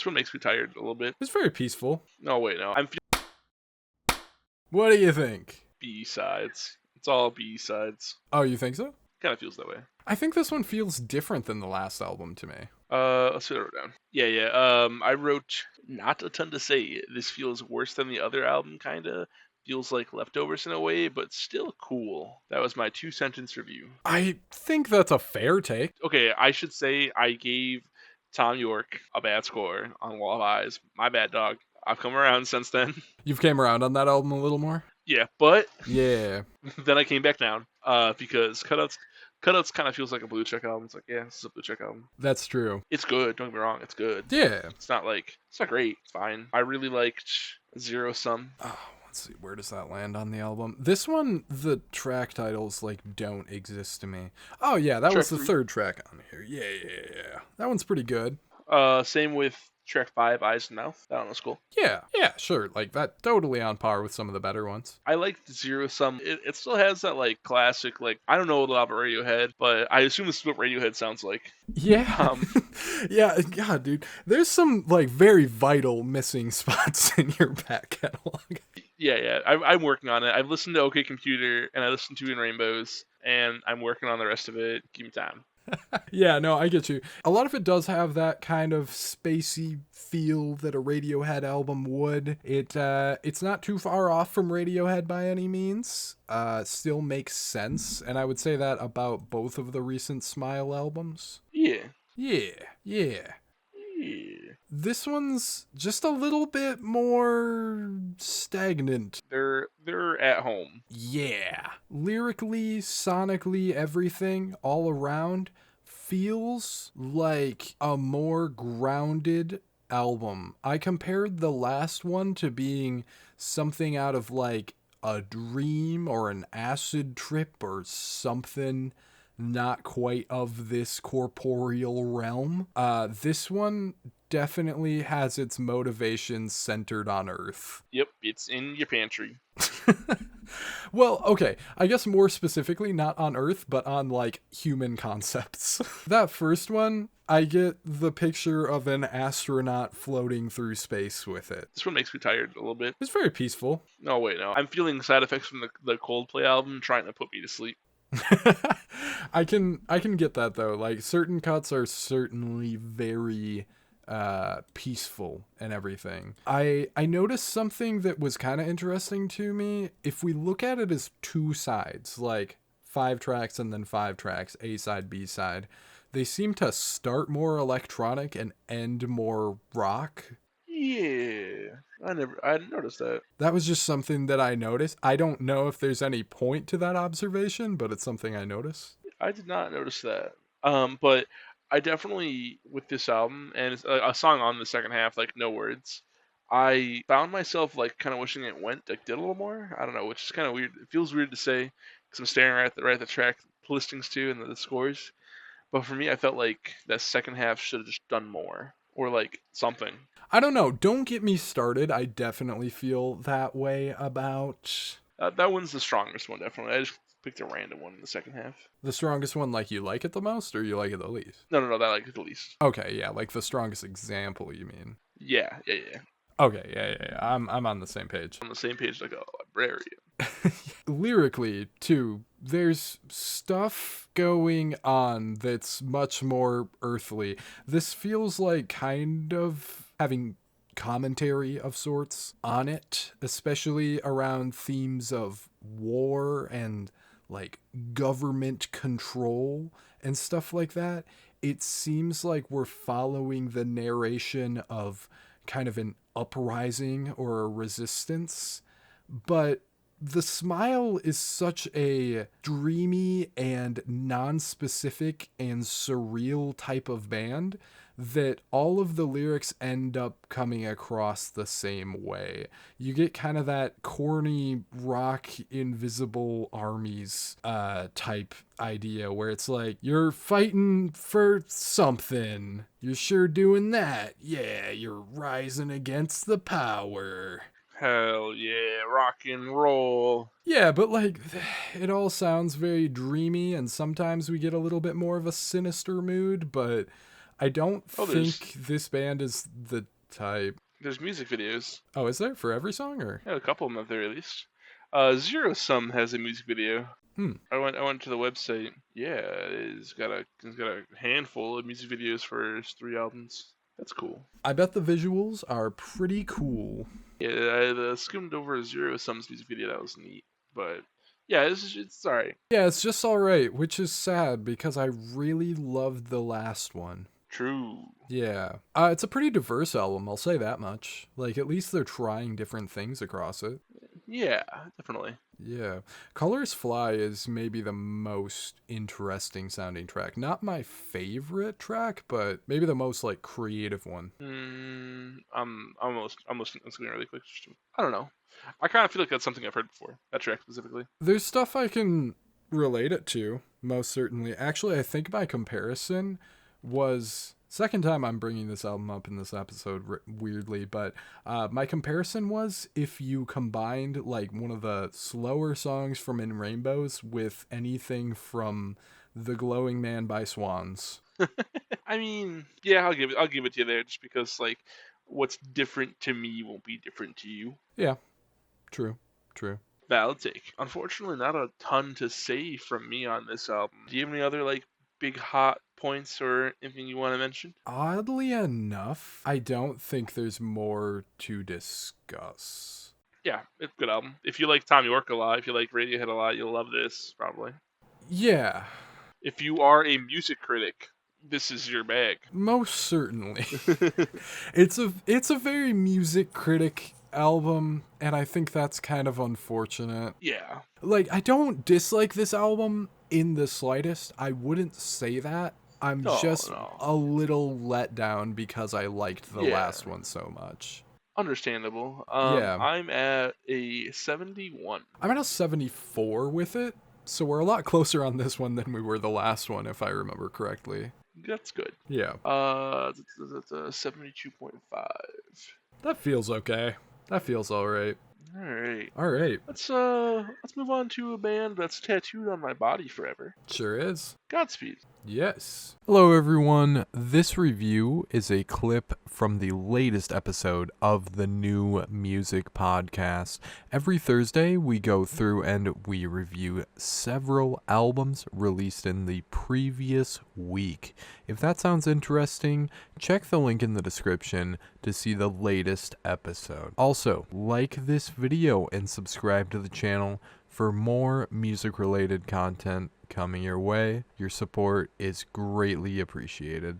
one makes me tired a little bit. It's very peaceful. No, wait, no. I'm What do you think? B-sides. It's all B-sides. Oh, you think so? Kind of feels that way. I think this one feels different than the last album to me. Let's put it down. Yeah. I wrote not a ton to say. This feels worse than the other album, kinda. Feels like leftovers in a way, but still cool. That was my 2-sentence review. I think that's a fair take. Okay, I should say I gave Tom York a bad score on Wall of Eyes. My bad, dog. I've come around since then. You've came around on that album a little more? Yeah, but Yeah. then I came back down because Cutouts kind of feels like a Blue Check album. It's like, yeah, this is a Blue Check album. That's true. It's good. Don't get me wrong. It's good. Yeah. It's not great. It's fine. I really liked Zero Sum. Oh, let's see. Where does that land on the album? This one, the track titles, don't exist to me. Oh, yeah, that was the third track on here. Yeah. That one's pretty good. Same with track 5, Eyes and Mouth. That one was cool. Yeah, sure. That totally on par with some of the better ones. I liked Zero Sum. It still has that, classic, I don't know a lot about Radiohead, but I assume this is what Radiohead sounds like. Yeah. Yeah, God, dude. There's some, very vital missing spots in your back catalog. Yeah. I'm working on it. I've listened to OK Computer, and I listened to In Rainbows, and I'm working on the rest of it. Give me time. Yeah, no, I get you. A lot of it does have that kind of spacey feel that a Radiohead album would. It's not too far off from Radiohead by any means. Still makes sense, and I would say that about both of the recent Smile albums. Yeah. This one's just a little bit more stagnant. They're at home. Yeah. Lyrically, sonically, everything all around feels like a more grounded album. I compared the last one to being something out of a dream or an acid trip or something not quite of this corporeal realm. This one definitely has its motivations centered on Earth. Yep, it's in your pantry. Well, okay, I guess more specifically not on Earth, but on human concepts. That first one, I get the picture of an astronaut floating through space with it. This one makes me tired a little bit. It's very peaceful. No, wait, no. I'm feeling side effects from the Coldplay album trying to put me to sleep. I can get that though. Certain cuts are certainly very peaceful and everything. I noticed something that was kind of interesting to me. If we look at it as two sides, 5 tracks and then 5 tracks, A side, B side, they seem to start more electronic and end more rock. Yeah, I hadn't noticed that. That was just something that I noticed. I don't know if there's any point to that observation, but it's something I noticed. I did not notice that. But I definitely, with this album, and it's a song on the second half, No Words, I found myself, kind of wishing it did a little more. I don't know, which is kind of weird. It feels weird to say, because I'm staring at the track listings too and the scores. But for me, I felt like that second half should have just done more. Or, something. I don't know. Don't get me started. I definitely feel that way about... that one's the strongest one, definitely. I just picked a random one in the second half. The strongest one, you like it the most, or you like it the least? No, that I like it the least. Okay, yeah, the strongest example, you mean? Yeah. Okay, yeah. I'm on the same page. On the same page, a librarian. Lyrically, too, there's stuff going on that's much more earthly. This feels kind of having commentary of sorts on it, especially around themes of war and government control and stuff like that. It seems like we're following the narration of kind of an uprising or a resistance, but the Smile is such a dreamy and non-specific and surreal type of band that all of the lyrics end up coming across the same way. You get kind of that corny rock invisible armies type idea where it's you're fighting for something. You're sure doing that. Yeah, you're rising against the power. Hell yeah, rock and roll. Yeah, but it all sounds very dreamy, and sometimes we get a little bit more of a sinister mood, but I don't think this band is the Type. There's music videos. Oh, is there for every song or? Yeah, a couple of them at the very least. Zero Sum has a music video. Hmm. I went to the website. Yeah, it's got a handful of music videos for his 3 albums. That's cool. I bet the visuals are pretty cool. Yeah, I skimmed over Zero Sum's music video. That was neat. But yeah, it's alright. Yeah, it's just alright, which is sad because I really loved the last one. True. Yeah. It's a pretty diverse album, I'll say that much. Like, at least they're trying different things across it. Yeah, definitely. Yeah. Colors Fly is maybe the most interesting sounding track. Not my favorite track, but maybe the most, like, creative one. I'm almost looking really quick. I don't know. I kind of feel like that's something I've heard before. That track specifically. There's stuff I can relate it to, most certainly. Actually, I think my comparison was second time I'm bringing this album up in this episode weirdly, but my comparison was if you combined like one of the slower songs from In Rainbows with anything from The Glowing Man by Swans. I mean, yeah, I'll give it to you there, just because like what's different to me won't be different to you. Yeah, true, true. Valid take. Unfortunately, not a ton to say from me on this album. Do you have any other like big hot points or anything you want to mention? Oddly enough, I don't think there's more to discuss. Yeah, it's a good album. If you like Tom York a lot, if you like Radiohead a lot, you'll love this probably. Yeah, If you are a music critic, this is your bag. most certainly. It's a very music critic album, and I think that's kind of unfortunate. Yeah. Like, I don't dislike this album in the slightest. I wouldn't say that. I'm No, just no. a little let down because I liked the Yeah. last one so much. Understandable. Yeah. I'm at a 71. I'm at a 74 with it, so we're a lot closer on this one than we were the last one, if I remember correctly. That's good. Yeah. That's a 72.5. That feels okay. That feels alright. All right. Alright. Let's move on to a band that's tattooed on my body forever. Sure is. Godspeed. Yes. Hello, everyone. This review is a clip from the latest episode of the New Music Podcast. Every Thursday, we go through and we review several albums released in the previous week. If that sounds interesting, check the link in the description to see the latest episode. Also, like this video and subscribe to the channel for more music-related content coming your way. Your support is greatly appreciated.